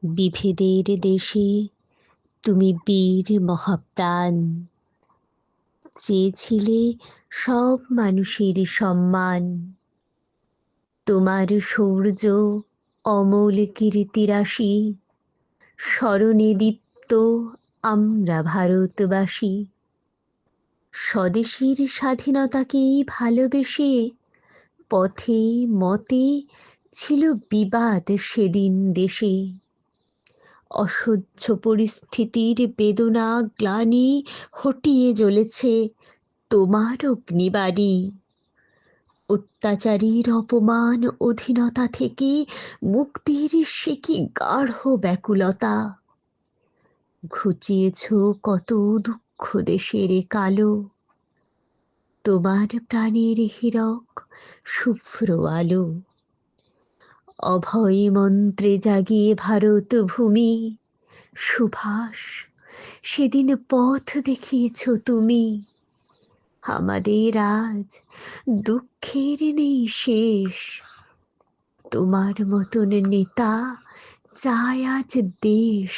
বিভেদের দেশে তুমি বীর মহাপ্রাণ, চেয়েছিলে সব মানুষের সম্মান। তোমার শৌর্য অমল কীর্তিরাশি, স্মরণে দীপ্ত আমরা ভারতবাসী। স্বদেশীর স্বাধীনতাকেই ভালোবেসে পথে মতে ছিল বিবাদ সেদিন দেশে। অসহ্য পরিস্থিতির বেদনা গ্লানি হটিয়ে জ্বলেছে তোমার অগ্নিবাণী। অত্যাচারীর অপমান অধীনতা থেকে মুক্তির সে কি গাঢ় ব্যাকুলতা। ঘুচিয়েছ কত দুঃখ দেশের কালো, তোমার প্রাণের হীরক শুভ্র আলো। অভয় মন্ত্রে জাগিয়ে ভারত ভূমি, সুভাষ সেদিন পথ দেখিয়েছ তুমি। আমাদের আজ দুঃখের নেই শেষ, তোমার মতন নেতা চায় আজ দেশ।